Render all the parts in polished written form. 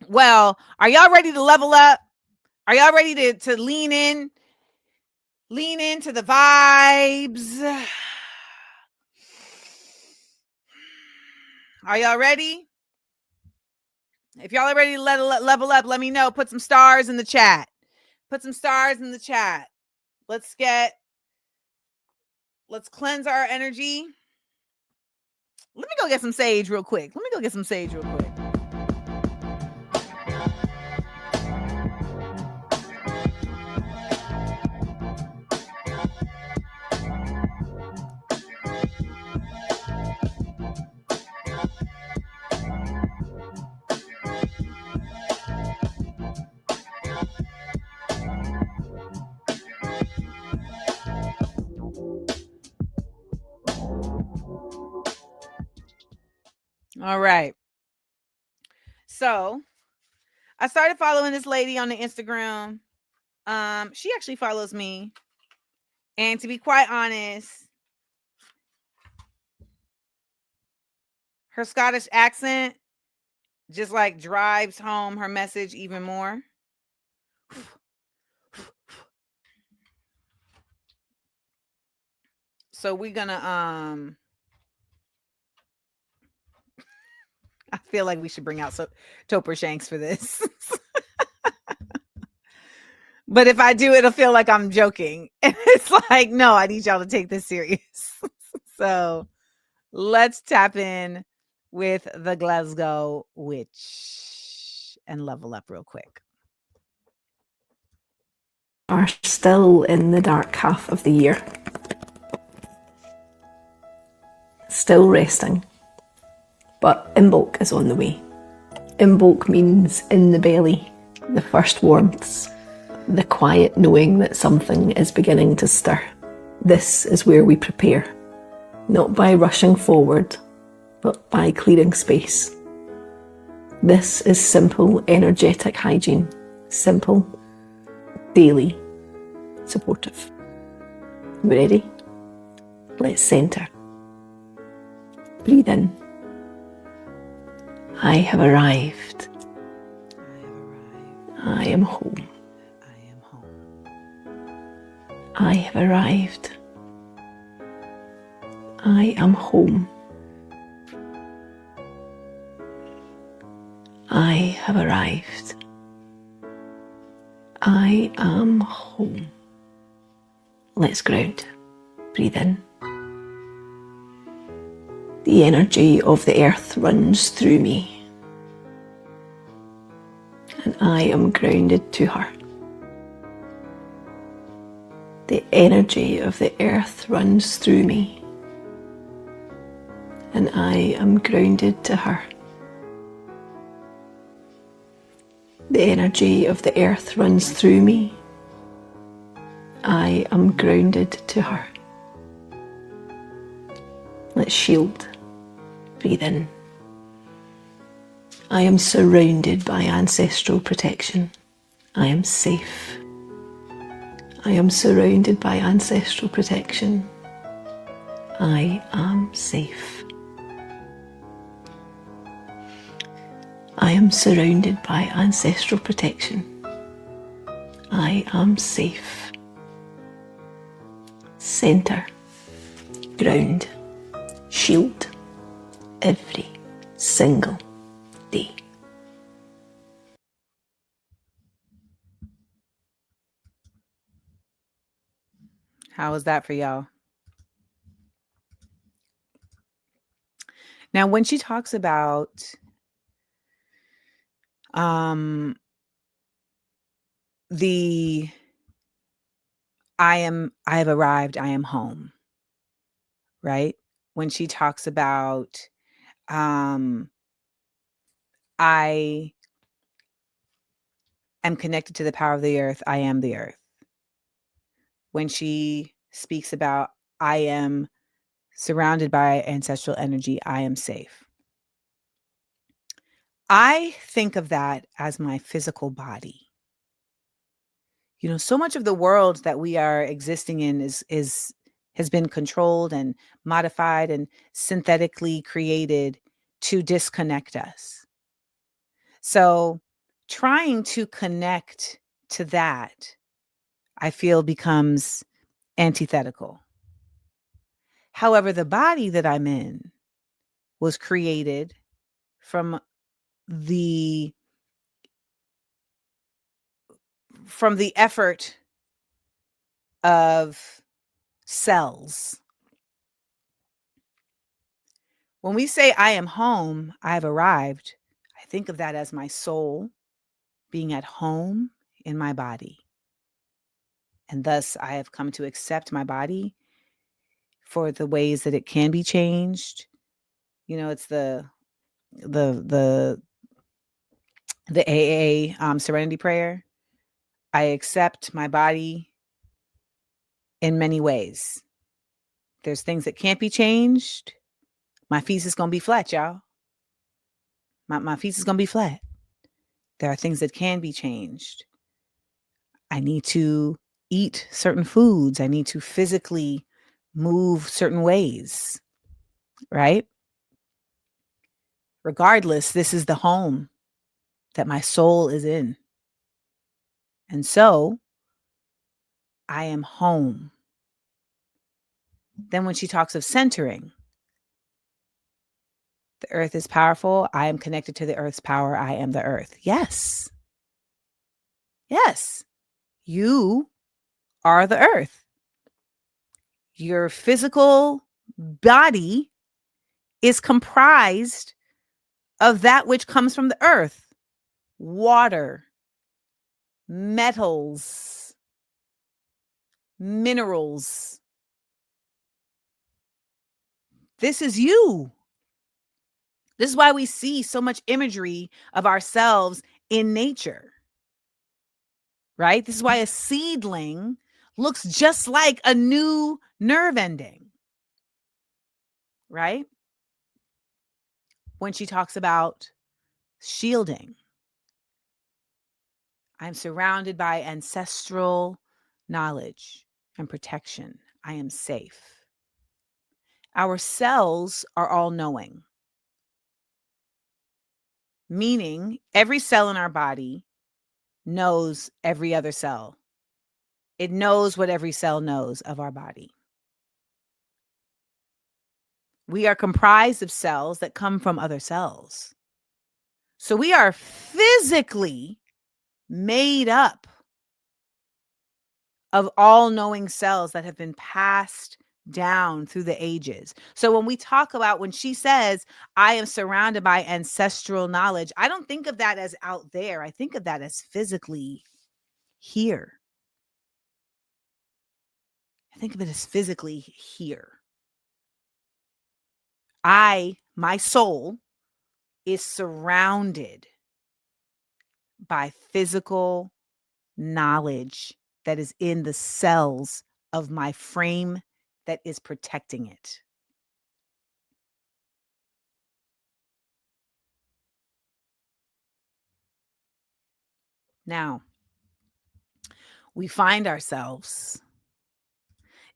Well, are y'all ready to level up? Are y'all ready to lean in? Lean into the vibes. Are y'all ready? If y'all are ready to level up, let me know. Put some stars in the chat. Put some stars in the chat. Let's cleanse our energy. Let me go get some sage real quick. All right. So I started following this lady on the Instagram. She actually follows me. And to be quite honest, her Scottish accent just like drives home her message even more. So we're gonna I feel like we should bring out Topper Shanks for this. But if I do, it'll feel like I'm joking. And it's like, no, I need y'all to take this serious. So let's tap in with the Glasgow Witch and level up real quick. Are still in the dark half of the year. Still resting. But Imbolc is on the way. Imbolc means in the belly, the first warmths, the quiet knowing that something is beginning to stir. This is where we prepare, not by rushing forward, but by clearing space. This is simple, energetic hygiene. Simple, daily, supportive. Ready? Let's center. Breathe in. I have arrived. I am home. I have arrived. I am home. I have arrived. I am home. Let's ground. Breathe in. The energy of the earth runs through me, and I am grounded to her. The energy of the earth runs through me, and I am grounded to her. The energy of the earth runs through me. I am grounded to her. Let's shield. Breathe in. I am surrounded by ancestral protection. I am safe. I am surrounded by ancestral protection. I am safe. I am surrounded by ancestral protection. I am safe. Center, ground, shield, every single day. How was that for y'all? Now, when she talks about the I have arrived, I am home, right? When she talks about I am connected to the power of the earth, I am the earth. When she speaks about I am surrounded by ancestral energy, I am safe. I think of that as my physical body. You know, so much of the world that we are existing in has been controlled and modified and synthetically created to disconnect us. So trying to connect to that, I feel, becomes antithetical. However, the body that I'm in was created from the effort of cells. When we say I am home, I have arrived, I think of that as my soul being at home in my body. And thus I have come to accept my body for the ways that it can be changed. You know, it's the AA serenity prayer. I accept my body in many ways. There's things that can't be changed. My feet is going to be flat, y'all. My feet is going to be flat. There are things that can be changed. I need to eat certain foods. I need to physically move certain ways, right? Regardless, this is the home that my soul is in. And so I am home. Then when she talks of centering, the earth is powerful. I am connected to the earth's power. I am the earth. Yes. Yes. You are the earth. Your physical body is comprised of that which comes from the earth: water, metals, minerals. This is you. This is why we see so much imagery of ourselves in nature, right? This is why a seedling looks just like a new nerve ending, right? When she talks about shielding, I'm surrounded by ancestral knowledge and protection. I am safe. Our cells are all knowing, meaning every cell in our body knows every other cell. It knows what every cell knows of our body. We are comprised of cells that come from other cells. So we are physically made up of all-knowing cells that have been passed down through the ages. So when we talk about, when she says, I am surrounded by ancestral knowledge, I don't think of that as out there. I think of that as physically here. I think of it as physically here. My soul is surrounded by physical knowledge that is in the cells of my frame that is protecting it. Now, we find ourselves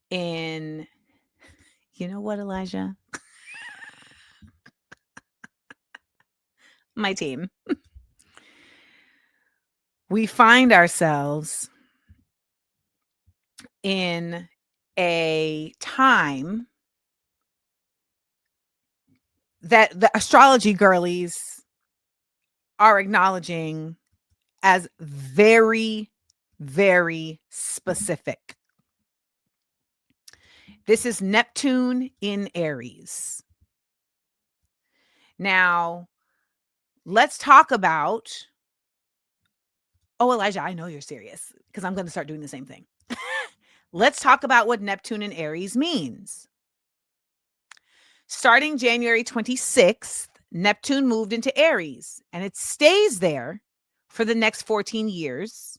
in, you know what, Elijah? My team. We find ourselves in a time that the astrology girlies are acknowledging as very, very specific. This is Neptune in Aries. Now, let's talk about, oh, Elijah, I know you're serious because I'm going to start doing the same thing. Let's talk about what Neptune in Aries means. Starting January 26th, Neptune moved into Aries, and it stays there for the next 14 years,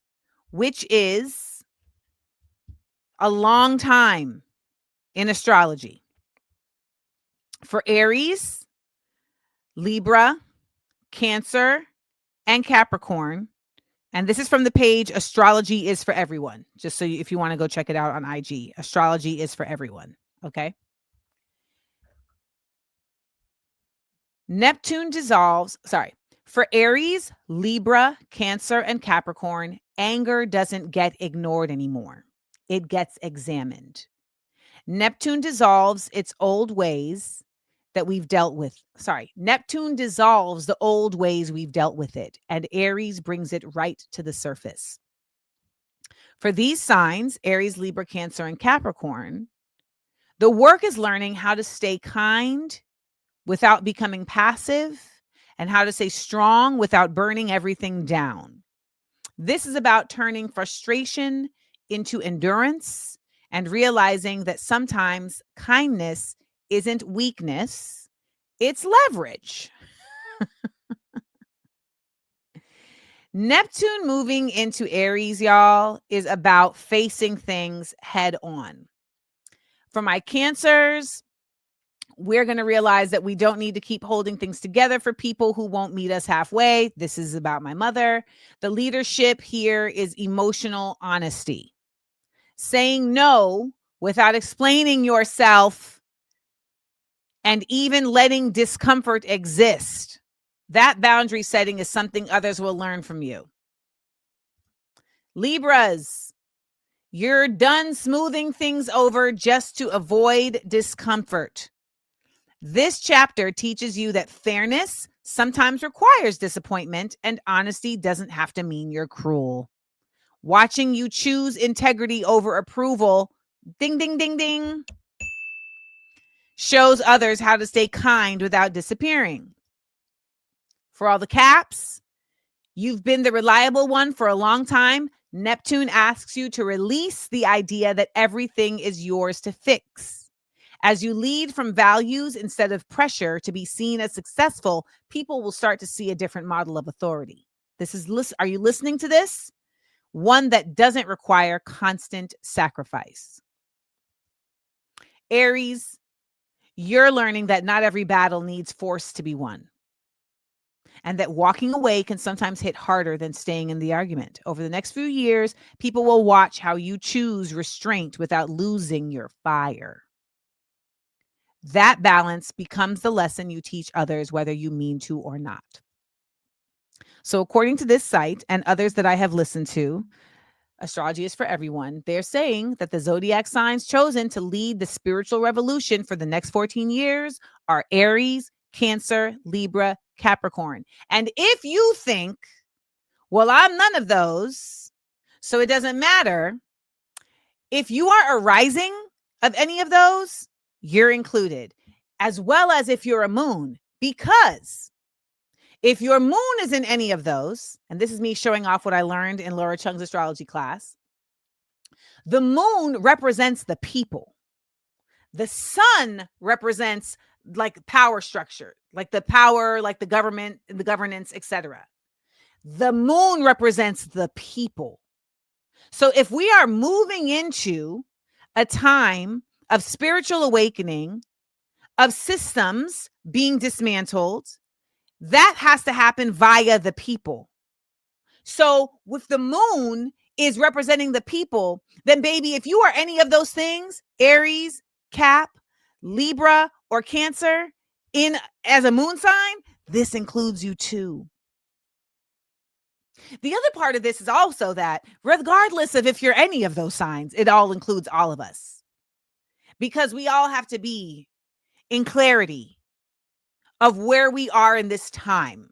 which is a long time in astrology. For Aries, Libra, Cancer, and Capricorn. And this is from the page Astrology is for Everyone. Just so if you want to go check it out on IG, Astrology is for Everyone. Okay. Neptune dissolves. Sorry. For Aries, Libra, Cancer, and Capricorn, anger doesn't get ignored anymore. It gets examined. Neptune dissolves its old ways that we've dealt with. Neptune dissolves the old ways we've dealt with it, and Aries brings it right to the surface. For these signs, Aries, Libra, Cancer, and Capricorn, the work is learning how to stay kind without becoming passive and how to stay strong without burning everything down. This is about turning frustration into endurance and realizing that sometimes kindness isn't weakness, it's leverage. Neptune moving into Aries, y'all, is about facing things head on. For my Cancers, we're going to realize that we don't need to keep holding things together for people who won't meet us halfway. This is about my mother. The leadership here is emotional honesty. Saying no without explaining yourself and even letting discomfort exist. That boundary setting is something others will learn from you. Libras, you're done smoothing things over just to avoid discomfort. This chapter teaches you that fairness sometimes requires disappointment, and honesty doesn't have to mean you're cruel. Watching you choose integrity over approval, ding, ding, ding, ding, shows others how to stay kind without disappearing. For all the Caps, you've been the reliable one for a long time. Neptune asks you to release the idea that everything is yours to fix. As you lead from values instead of pressure to be seen as successful, people will start to see a different model of authority. Are you listening to this? One that doesn't require constant sacrifice. Aries, you're learning that not every battle needs force to be won, and that walking away can sometimes hit harder than staying in the argument. Over the next few years, people will watch how you choose restraint without losing your fire. That balance becomes the lesson you teach others, whether you mean to or not. So according to this site and others that I have listened to, Astrology is for Everyone, they're saying that the zodiac signs chosen to lead the spiritual revolution for the next 14 years are Aries, Cancer, Libra, Capricorn. And if you think, well, I'm none of those, so it doesn't matter, if you are a rising of any of those, you're included, as well as if you're a moon, because if your moon is in any of those, and this is me showing off what I learned in Laura Chung's astrology class, the moon represents the people. The sun represents like power structure, like the power, like the government, the governance, etc. The moon represents the people. So if we are moving into a time of spiritual awakening, of systems being dismantled, that has to happen via the people. So if the moon is representing the people, then baby, if you are any of those things, Aries, Cap, Libra, or Cancer in as a moon sign, this includes you too. The other part of this is also that regardless of if you're any of those signs, it all includes all of us. Because we all have to be in clarity of where we are in this time.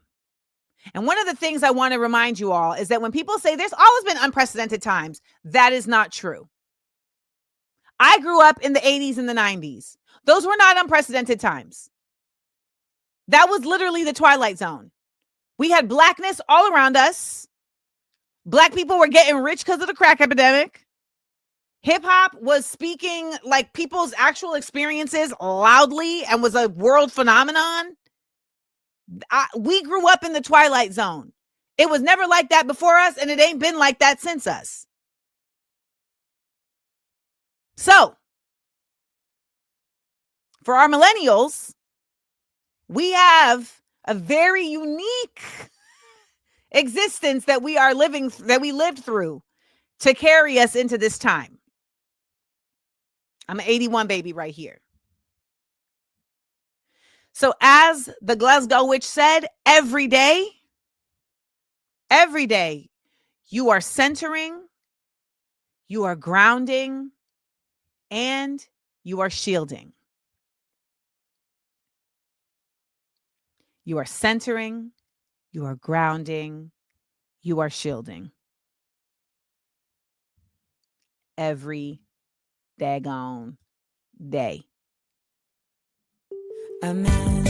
And one of the things I want to remind you all is that when people say there's always been unprecedented times, that is not true. I grew up in the 80s and the 90s. Those were not unprecedented times. That was literally the Twilight Zone. We had blackness all around us. Black people were getting rich because of the crack epidemic. Hip hop was speaking like people's actual experiences loudly and was a world phenomenon. We grew up in the Twilight Zone. It was never like that before us, and it ain't been like that since us. So, for our millennials, we have a very unique existence that we lived through to carry us into this time. I'm an 81 baby right here. So as the Glasgow Witch said, every day Every day, you are centering, you are grounding, and you are shielding. You are centering, you are grounding, you are shielding. Every daggone day. Imagine